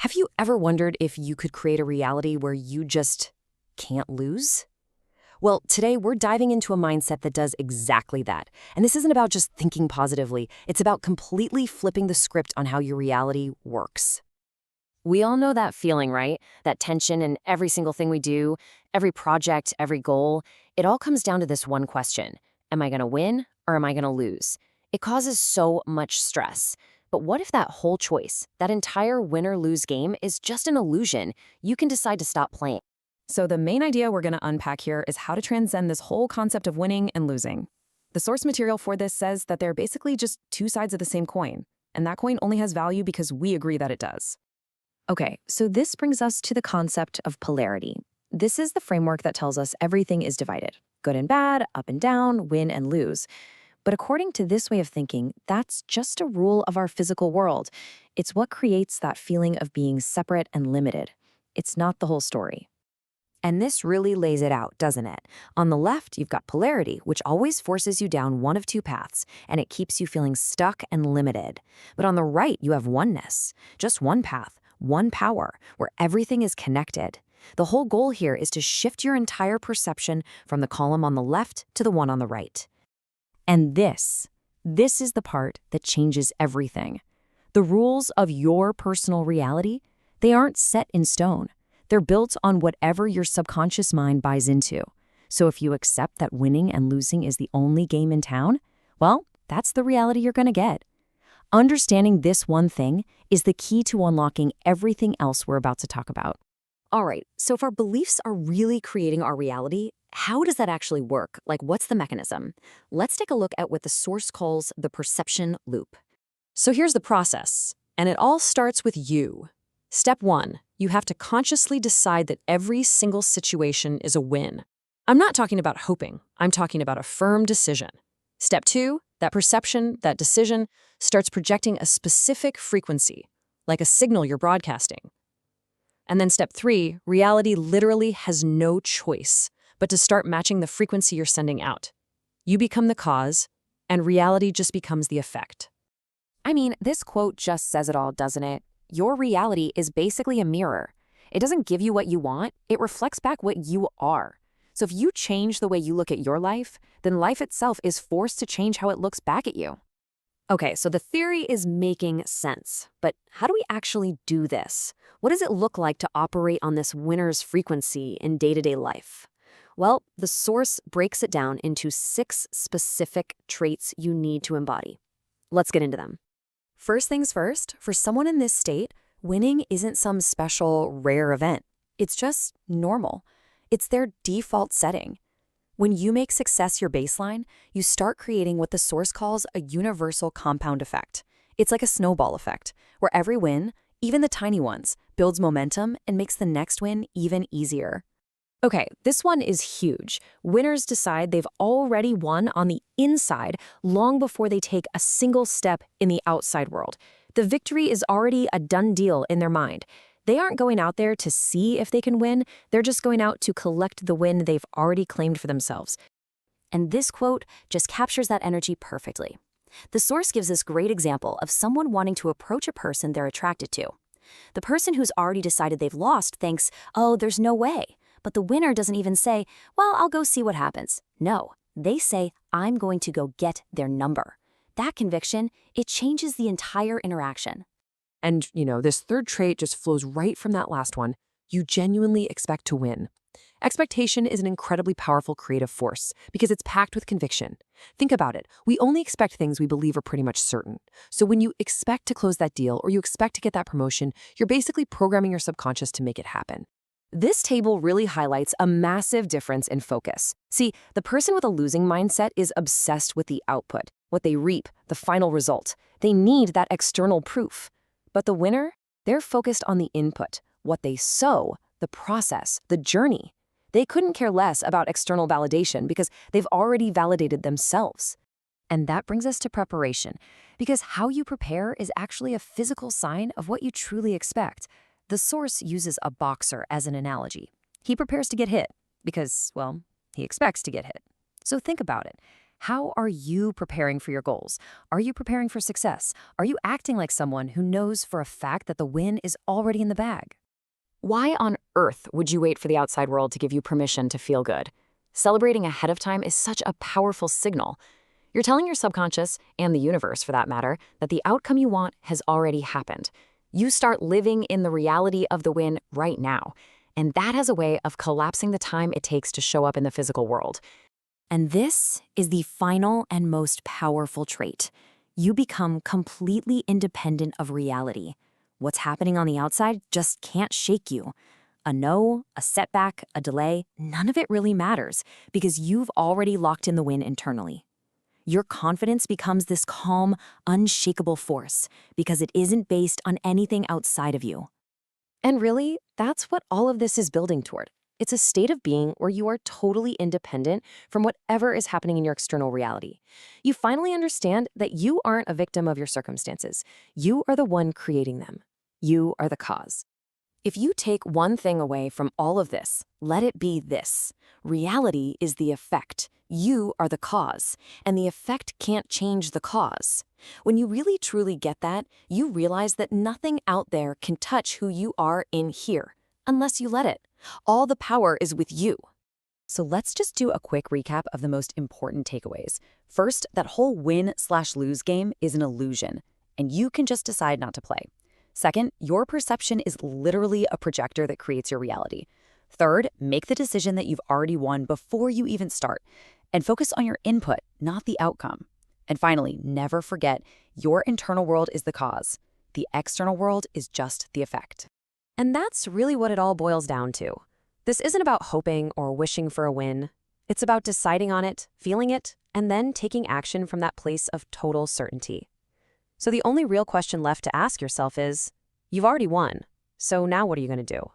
Have you ever wondered if you could create a reality where you just can't lose? Well, today we're diving into a mindset that does exactly that. And this isn't about just thinking positively, it's about completely flipping the script on how your reality works. We all know that feeling, right? That tension in every single thing we do, every project, every goal. It all comes down to this one question. Am I going to win or am I going to lose? It causes so much stress. But what if that whole choice, that entire win-or-lose game, is just an illusion? You can decide to stop playing. So the main idea we're going to unpack here is how to transcend this whole concept of winning and losing. The source material for this says that they're basically just two sides of the same coin, and that coin only has value because we agree that it does. Okay, so this brings us to the concept of polarity. This is the framework that tells us everything is divided. Good and bad, up and down, win and lose. But according to this way of thinking, that's just a rule of our physical world. It's what creates that feeling of being separate and limited. It's not the whole story. And this really lays it out, doesn't it? On the left, you've got polarity, which always forces you down one of two paths, and it keeps you feeling stuck and limited. But on the right, you have oneness, just one path, one power, where everything is connected. The whole goal here is to shift your entire perception from the column on the left to the one on the right. And this is the part that changes everything. The rules of your personal reality, they aren't set in stone. They're built on whatever your subconscious mind buys into. So if you accept that winning and losing is the only game in town, well, that's the reality you're going to get. Understanding this one thing is the key to unlocking everything else we're about to talk about. All right, so if our beliefs are really creating our reality, how does that actually work? Like, what's the mechanism? Let's take a look at what the source calls the perception loop. So here's the process, and it all starts with you. Step 1, you have to consciously decide that every single situation is a win. I'm not talking about hoping, I'm talking about a firm decision. Step 2, that perception, that decision, starts projecting a specific frequency, like a signal you're broadcasting. And then step 3, reality literally has no choice but to start matching the frequency you're sending out. You become the cause, and reality just becomes the effect. I mean, this quote just says it all, doesn't it? Your reality is basically a mirror. It doesn't give you what you want, it reflects back what you are. So if you change the way you look at your life, then life itself is forced to change how it looks back at you. Okay, so the theory is making sense, but how do we actually do this? What does it look like to operate on this winner's frequency in day-to-day life? Well, the source breaks it down into 6 specific traits you need to embody. Let's get into them. First things first, for someone in this state, winning isn't some special, rare event. It's just normal. It's their default setting. When you make success your baseline, you start creating what the source calls a universal compound effect. It's like a snowball effect, where every win, even the tiny ones, builds momentum and makes the next win even easier. Okay, this one is huge. Winners decide they've already won on the inside long before they take a single step in the outside world. The victory is already a done deal in their mind. They aren't going out there to see if they can win, they're just going out to collect the win they've already claimed for themselves. And this quote just captures that energy perfectly. The source gives this great example of someone wanting to approach a person they're attracted to. The person who's already decided they've lost thinks, oh, there's no way. But the winner doesn't even say, well, I'll go see what happens. No, they say, I'm going to go get their number. That conviction, it changes the entire interaction. And, this third trait just flows right from that last one. You genuinely expect to win. Expectation is an incredibly powerful creative force because it's packed with conviction. Think about it. We only expect things we believe are pretty much certain. So when you expect to close that deal or you expect to get that promotion, you're basically programming your subconscious to make it happen. This table really highlights a massive difference in focus. See, the person with a losing mindset is obsessed with the output, what they reap, the final result. They need that external proof. But the winner, they're focused on the input, what they sow, the process, the journey. They couldn't care less about external validation because they've already validated themselves. And that brings us to preparation, because how you prepare is actually a physical sign of what you truly expect. The source uses a boxer as an analogy. He prepares to get hit because, well, he expects to get hit. So think about it. How are you preparing for your goals? Are you preparing for success? Are you acting like someone who knows for a fact that the win is already in the bag? Why on earth would you wait for the outside world to give you permission to feel good? Celebrating ahead of time is such a powerful signal. You're telling your subconscious, and the universe for that matter, that the outcome you want has already happened. You start living in the reality of the win right now, and that has a way of collapsing the time it takes to show up in the physical world. And this is the final and most powerful trait. You become completely independent of reality. What's happening on the outside just can't shake you. A no, a setback, a delay, none of it really matters because you've already locked in the win internally. Your confidence becomes this calm, unshakable force because it isn't based on anything outside of you. And really, that's what all of this is building toward. It's a state of being where you are totally independent from whatever is happening in your external reality. You finally understand that you aren't a victim of your circumstances. You are the one creating them. You are the cause. If you take one thing away from all of this, let it be this. Reality is the effect. You are the cause, and the effect can't change the cause. When you really truly get that, you realize that nothing out there can touch who you are in here, unless you let it. All the power is with you. So let's just do a quick recap of the most important takeaways. First, that whole win/lose game is an illusion, and you can just decide not to play. Second, your perception is literally a projector that creates your reality. Third, make the decision that you've already won before you even start, and focus on your input, not the outcome. And finally, never forget, your internal world is the cause. The external world is just the effect. And that's really what it all boils down to. This isn't about hoping or wishing for a win. It's about deciding on it, feeling it, and then taking action from that place of total certainty. So the only real question left to ask yourself is, you've already won, so now what are you going to do?